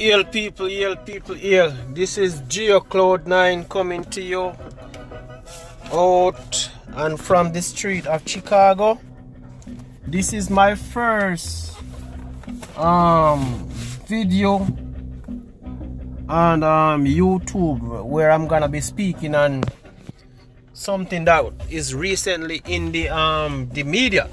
Hail. This is GeoCloud9 coming to you out and from the street of Chicago. This is my first video on YouTube where I'm gonna be speaking on something that is recently in the media,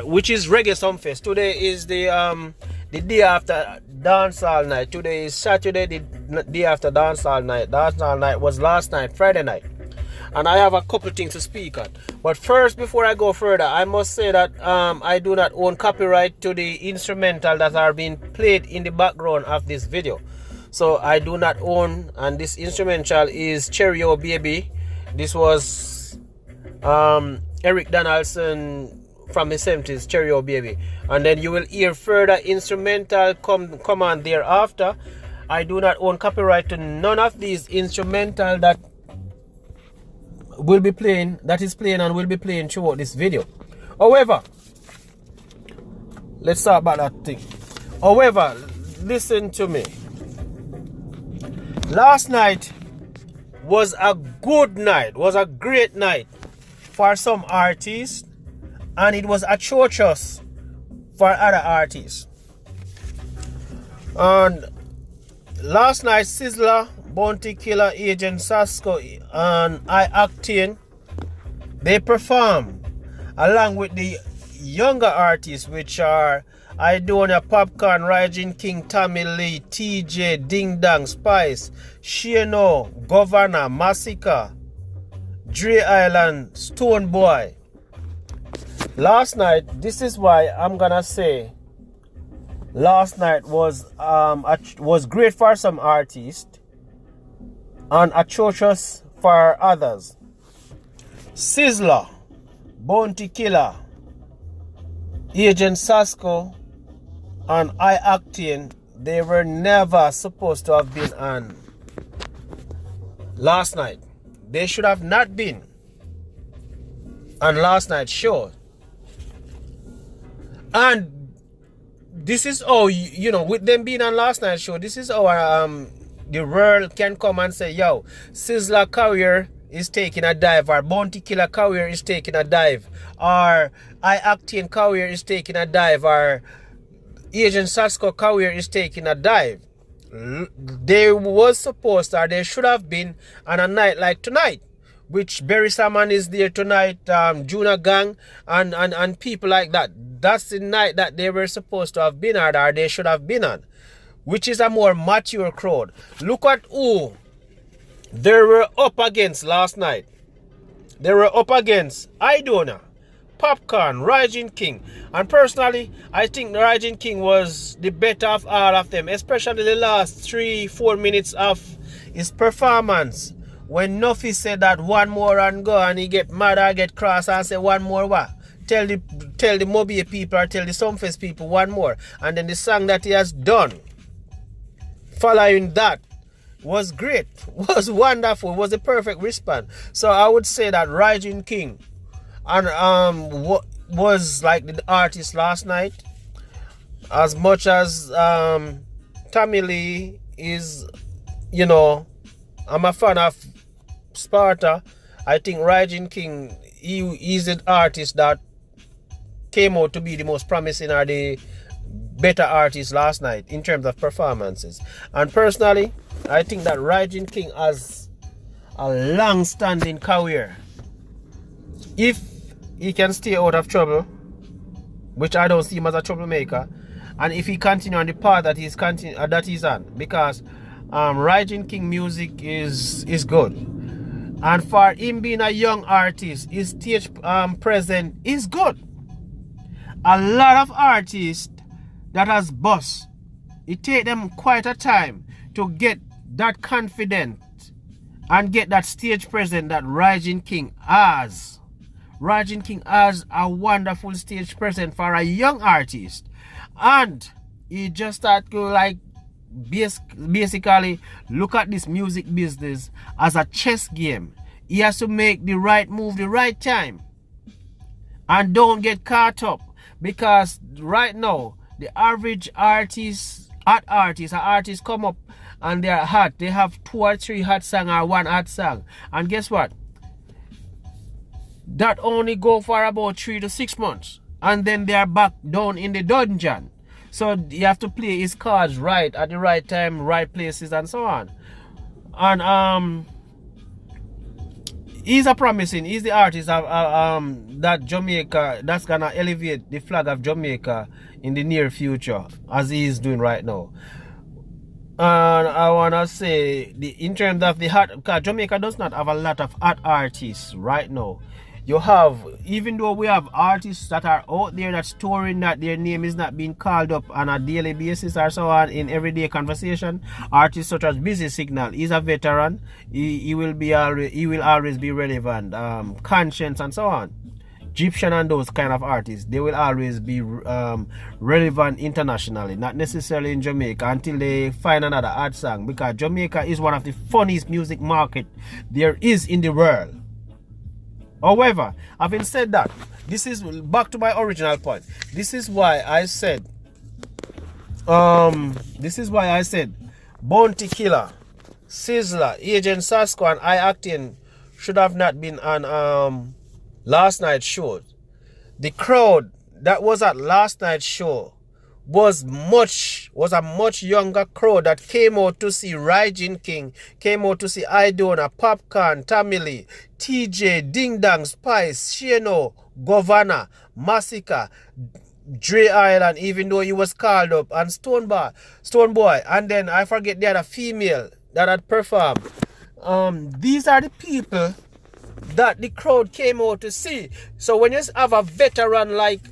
which is Reggae Sumfest. Today is the day after Dancehall night. Today is Saturday, the day after Dancehall night. Dancehall night was last night, Friday night. And I have a couple things to speak on. But first, before I go further, I must say that I do not own copyright to the instrumental that are being played in the background of this video. So I do not own, and this instrumental is Cherry O Baby. This was Eric Donaldson from the 70s, Cherry O Baby. And then you will hear further instrumental come on thereafter. I do not own copyright to none of these instrumental that will be playing, that is playing and will be playing throughout this video. However, let's talk about that thing. However, listen to me. Last night was a good night, was a great night for some artists, and it was atrocious for other artists. And last night, Sizzla, Bounty Killer, Agent Sasco, and I-Octane, they perform along with the younger artists, which are I-Octane, Popcorn, Rising King, Tommy Lee, TJ, Ding Dong, Spice, Shano, Governor, Massacre, Dre Island, Stone Boy. Last night, this is why I'm gonna say last night was great for some artists and atrocious for others. Sizzla, Bounty Killer, Agent Sasco, and I-Octane, they were never supposed to have been on last night. They should have not been on last night's show. And this is how, you know, with them being on last night's show, this is how the world can come and say, yo, Sizzla career is taking a dive, or Bounty Killer career is taking a dive, or I-Octane career is taking a dive, or Agent Sasco career is taking a dive. They was supposed to, or they should have been on a night like tonight, which Berry Salmon is there tonight, Juna Gang, and people like that. That's the night that they were supposed to have been on, or they should have been on, which is a more mature crowd. Look at who they were up against last night. They were up against I-Octane, Popcorn, Rising King. And personally, I think Rising King was the better of all of them, especially the last 3-4 minutes of his performance. When Nuffy said that one more and go, and he get mad or get cross and say one more what? Tell the Mobile people or tell the Sumfest people one more. And then the song that he has done following that was great, was wonderful, was the perfect response. So I would say that Rising King and was like the artist last night, as much as Tommy Lee is, you know, I'm a fan of Sparta. I think Rising King, he's the artist that came out to be the most promising or the better artist last night in terms of performances. And personally, I think that Rising King has a long-standing career. If he can stay out of trouble, which I don't see him as a troublemaker, and if he continue on the path that he's on, because Rising King music is good, and for him being a young artist, his stage presence is good. A lot of artists that has bust, it take them quite a time to get that confident and get that stage presence that Rising King has. Rising King has a wonderful stage presence for a young artist, and he just start to like basically look at this music business as a chess game. He has to make the right move the right time and don't get caught up, because right now the average artist hot artists. Artists come up and they're hot. They have 2 or 3 hot songs or 1 hot song. And guess what? That only go for about 3 to 6 months. And then they are back down in the dungeon. So you have to play his cards right at the right time, right places, and so on. And he's the artist of that Jamaica that's gonna elevate the flag of Jamaica in the near future, as he is doing right now. And I wanna say, in terms of the hot, because Jamaica does not have a lot of hot artists right now. You have, even though we have artists that are out there that's touring, that their name is not being called up on a daily basis or so on in everyday conversation. Artists such as Busy Signal, he's a veteran. He will always be relevant. Conscience and so on. Egyptian and those kind of artists, they will always be relevant internationally, not necessarily in Jamaica until they find another hot song, because Jamaica is one of the funniest music market there is in the world. However, having said that, this is back to my original point. This is why I said Bounty Killer, Sizzla, Agent Sasco, and I-Octane should have not been on last night's show. The crowd that was at last night's show was a much younger crowd that came out to see Rygin King, came out to see Idona, Popcorn, Tamili, TJ, Ding Dong, Spice, Shano, Governor, Massacre, Dre Island, even though he was called up, and Stoneboy, and then I forget the other female that had performed. These are the people that the crowd came out to see. So when you have a veteran like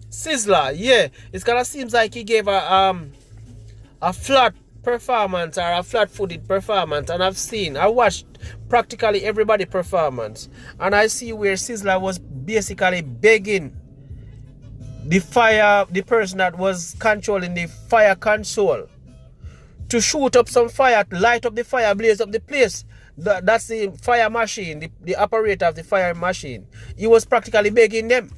Sizzla, yeah, it's kind of seems like he gave a flat performance or a flat-footed performance. And I watched practically everybody performance, and I see where Sizzla was basically begging the person that was controlling the fire console to shoot up some fire, to light up the fire, blaze up the place. That's the fire machine, the operator of the fire machine. He was practically begging them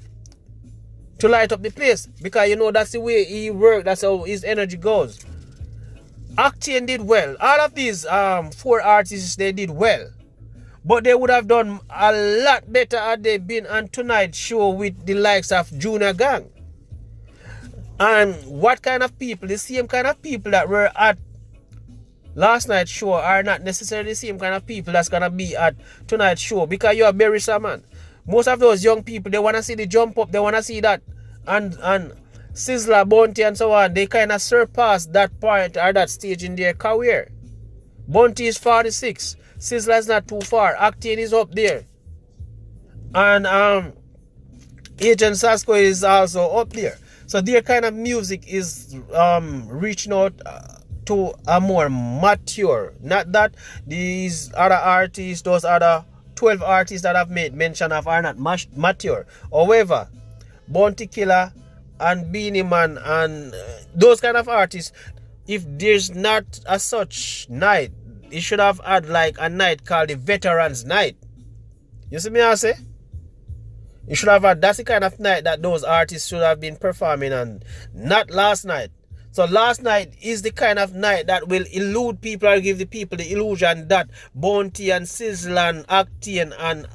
to light up the place, because you know that's the way he works, that's how his energy goes. Octane did well. All of these 4 artists, they did well, but they would have done a lot better had they been on tonight's show with the likes of Junior Gang. And what kind of people? The same kind of people that were at last night's show are not necessarily the same kind of people that's gonna be at tonight's show, because you are Berisa, man. Most of those young people, they want to see the jump up, they want to see that. And Sizzla, Bounty, and so on, they kind of surpassed that point or that stage in their career. Bounty is 46. Sizzla is not too far. Octane is up there. And Agent Sasco is also up there. So their kind of music is reaching out to a more mature. Not that these other artists, those other 12 artists that I've made mention of are not mature. However, Bounty Killer and Beanie Man and those kind of artists, if there's not a such night, it should have had like a night called the Veterans Night. You see me I say? You should have had, that's the kind of night that those artists should have been performing on, not last night. So last night is the kind of night that will elude people or give the people the illusion that Bounty and Sizzla and Octane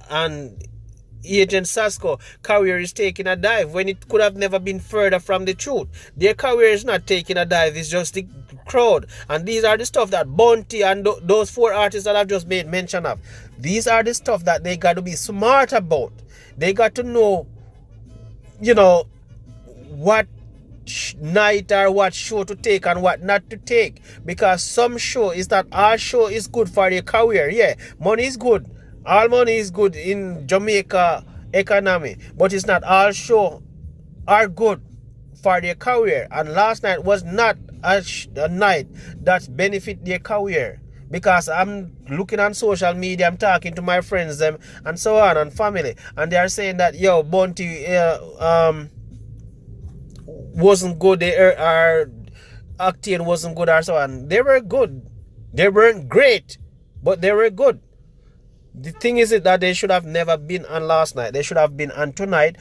and Agent Sasco career is taking a dive, when it could have never been further from the truth. Their career is not taking a dive, it's just the crowd. And these are the stuff that Bounty and those 4 artists that I've just made mention of, these are the stuff that they got to be smart about. They got to know, you know, what night or what show to take and what not to take, because some show is that all show is good for their career. Yeah, money is good, all money is good in Jamaica economy, but it's not all show are good for their career. And last night was not a night that benefit their career, because I'm looking on social media, I'm talking to my friends them and so on and family, and they are saying that yo, Bounty wasn't good, or Octane wasn't good or so on. They were good. They weren't great, but they were good. The thing is that they should have never been on last night. They should have been on tonight.